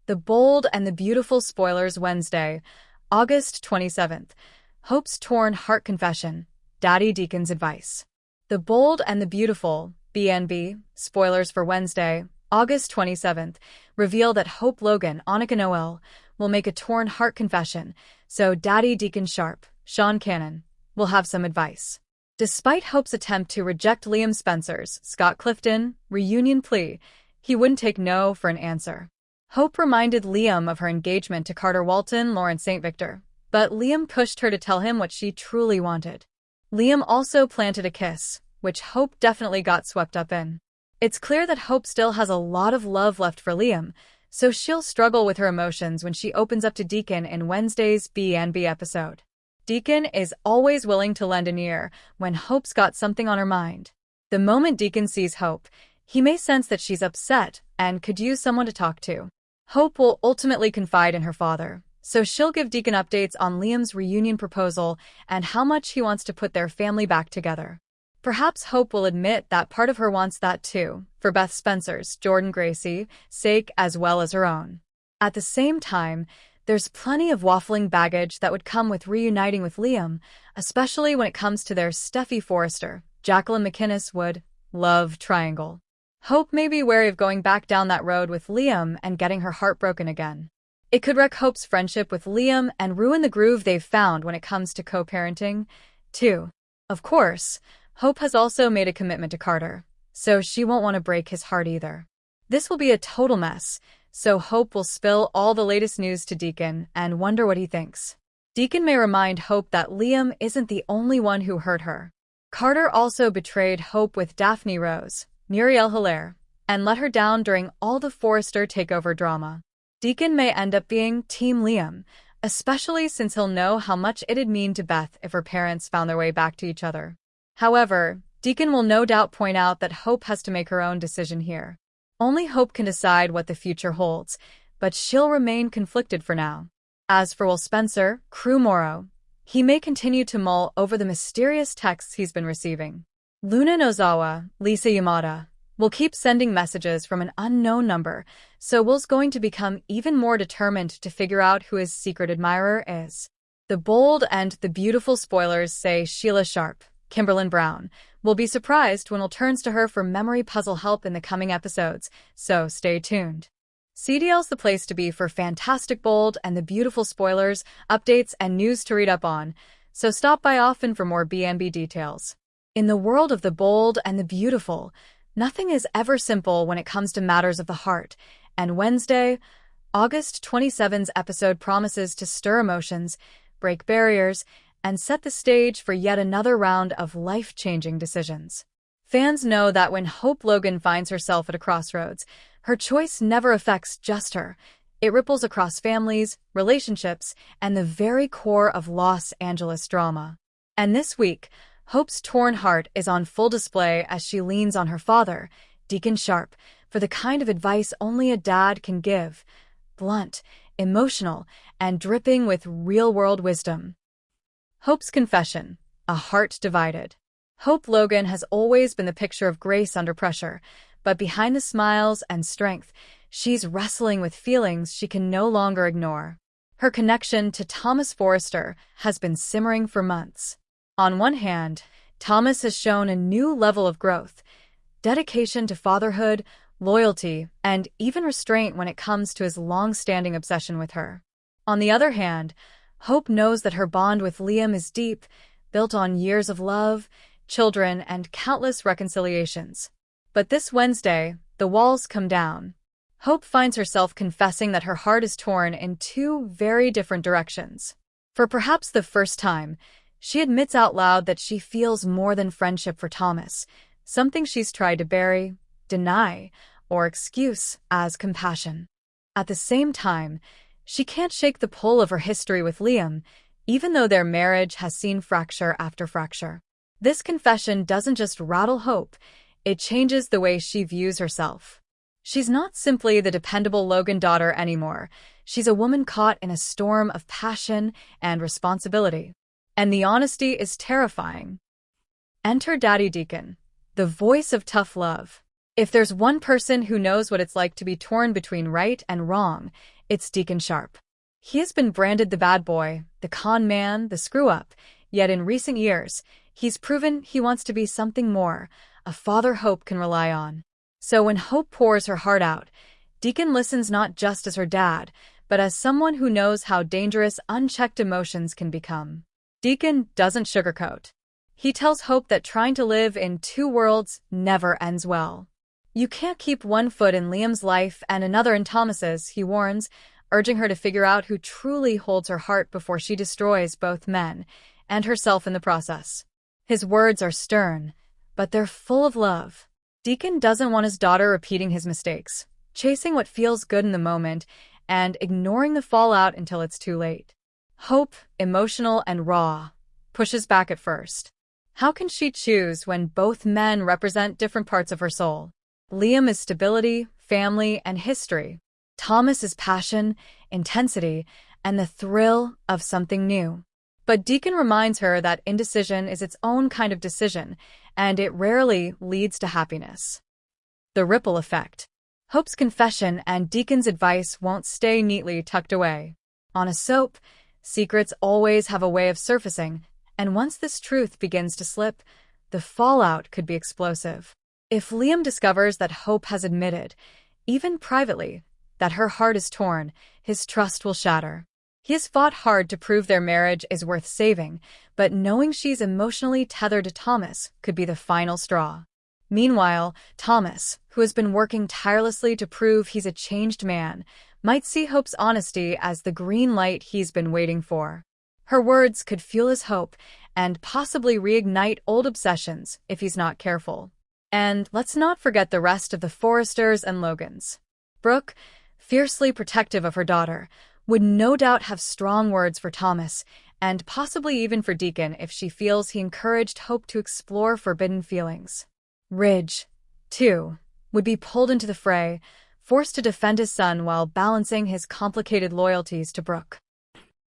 The Bold and the Beautiful spoilers Wednesday, August 27th. Hope's torn heart confession. Daddy Deacon's advice. The Bold and the Beautiful, B&B, spoilers for Wednesday, August 27th, reveal that Hope Logan, Annika Noel, will make a torn heart confession, so Daddy Deacon Sharpe, Sean Cannon, will have some advice. Despite Hope's attempt to reject Liam Spencer's, Scott Clifton, reunion plea, he wouldn't take no for an answer. Hope reminded Liam of her engagement to Carter Walton, Lawrence St. Victor, but Liam pushed her to tell him what she truly wanted. Liam also planted a kiss, which Hope definitely got swept up in. It's clear that Hope still has a lot of love left for Liam, so she'll struggle with her emotions when she opens up to Deacon in Wednesday's B&B episode. Deacon is always willing to lend an ear when Hope's got something on her mind. The moment Deacon sees Hope, he may sense that she's upset and could use someone to talk to. Hope will ultimately confide in her father, so she'll give Deacon updates on Liam's reunion proposal and how much he wants to put their family back together. Perhaps Hope will admit that part of her wants that too, for Beth Spencer's, Jordan Gracie's sake as well as her own. At the same time, there's plenty of waffling baggage that would come with reuniting with Liam, especially when it comes to their Steffi Forrester, Jacqueline McInnes Wood, love triangle. Hope may be wary of going back down that road with Liam and getting her heart broken again. It could wreck Hope's friendship with Liam and ruin the groove they've found when it comes to co-parenting, too. Of course, Hope has also made a commitment to Carter, so she won't want to break his heart either. This will be a total mess, so Hope will spill all the latest news to Deacon and wonder what he thinks. Deacon may remind Hope that Liam isn't the only one who hurt her. Carter also betrayed Hope with Daphne Rose, Muriel Hilaire, and let her down during all the Forrester takeover drama. Deacon may end up being Team Liam, especially since he'll know how much it'd mean to Beth if her parents found their way back to each other. However, Deacon will no doubt point out that Hope has to make her own decision here. Only Hope can decide what the future holds, but she'll remain conflicted for now. As for Will Spencer, Crew Morrow, he may continue to mull over the mysterious texts he's been receiving. Luna Nozawa, Lisa Yamada, will keep sending messages from an unknown number, so Will's going to become even more determined to figure out who his secret admirer is. The Bold and the Beautiful spoilers say Sheila Sharpe, Kimberlyn Brown, will be surprised when Will turns to her for memory puzzle help in the coming episodes, so stay tuned. CDL's the place to be for fantastic Bold and the Beautiful spoilers, updates, and news to read up on, so stop by often for more B&B details. In the world of the Bold and the Beautiful, nothing is ever simple when it comes to matters of the heart, and Wednesday, August 27th's episode promises to stir emotions, break barriers, and set the stage for yet another round of life-changing decisions. Fans know that when Hope Logan finds herself at a crossroads, her choice never affects just her. It ripples across families, relationships, and the very core of Los Angeles drama. And this week, Hope's torn heart is on full display as she leans on her father, Deacon Sharpe, for the kind of advice only a dad can give: blunt, emotional, and dripping with real-world wisdom. Hope's confession: a heart divided. Hope Logan has always been the picture of grace under pressure, but behind the smiles and strength, she's wrestling with feelings she can no longer ignore. Her connection to Thomas Forrester has been simmering for months. On one hand, Thomas has shown a new level of growth, dedication to fatherhood, loyalty, and even restraint when it comes to his long-standing obsession with her. On the other hand, Hope knows that her bond with Liam is deep, built on years of love, children, and countless reconciliations. But this Wednesday, the walls come down. Hope finds herself confessing that her heart is torn in two very different directions. For perhaps the first time, she admits out loud that she feels more than friendship for Thomas, something she's tried to bury, deny, or excuse as compassion. At the same time, she can't shake the pull of her history with Liam, even though their marriage has seen fracture after fracture. This confession doesn't just rattle Hope, it changes the way she views herself. She's not simply the dependable Logan daughter anymore. She's a woman caught in a storm of passion and responsibility. And the honesty is terrifying. Enter Daddy Deacon, the voice of tough love. If there's one person who knows what it's like to be torn between right and wrong, it's Deacon Sharpe. He has been branded the bad boy, the con man, the screw-up, yet in recent years, he's proven he wants to be something more, a father Hope can rely on. So when Hope pours her heart out, Deacon listens not just as her dad, but as someone who knows how dangerous unchecked emotions can become. Deacon doesn't sugarcoat. He tells Hope that trying to live in two worlds never ends well. You can't keep one foot in Liam's life and another in Thomas's, he warns, urging her to figure out who truly holds her heart before she destroys both men and herself in the process. His words are stern, but they're full of love. Deacon doesn't want his daughter repeating his mistakes, chasing what feels good in the moment and ignoring the fallout until it's too late. Hope, emotional and raw, pushes back at first. How can she choose when both men represent different parts of her soul? Liam is stability, family, and history. Thomas is passion, intensity, and the thrill of something new. But Deacon reminds her that indecision is its own kind of decision, and it rarely leads to happiness. The ripple effect. Hope's confession and Deacon's advice won't stay neatly tucked away. On a soap, secrets always have a way of surfacing, and once this truth begins to slip, the fallout could be explosive. If Liam discovers that Hope has admitted, even privately, that her heart is torn, his trust will shatter. He has fought hard to prove their marriage is worth saving, but knowing she's emotionally tethered to Thomas could be the final straw. Meanwhile, Thomas, who has been working tirelessly to prove he's a changed man, might see Hope's honesty as the green light he's been waiting for. Her words could fuel his hope and possibly reignite old obsessions if he's not careful. And let's not forget the rest of the Forresters and Logans. Brooke, fiercely protective of her daughter, would no doubt have strong words for Thomas, and possibly even for Deacon if she feels he encouraged Hope to explore forbidden feelings. Ridge, too, would be pulled into the fray, forced to defend his son while balancing his complicated loyalties to Brooke.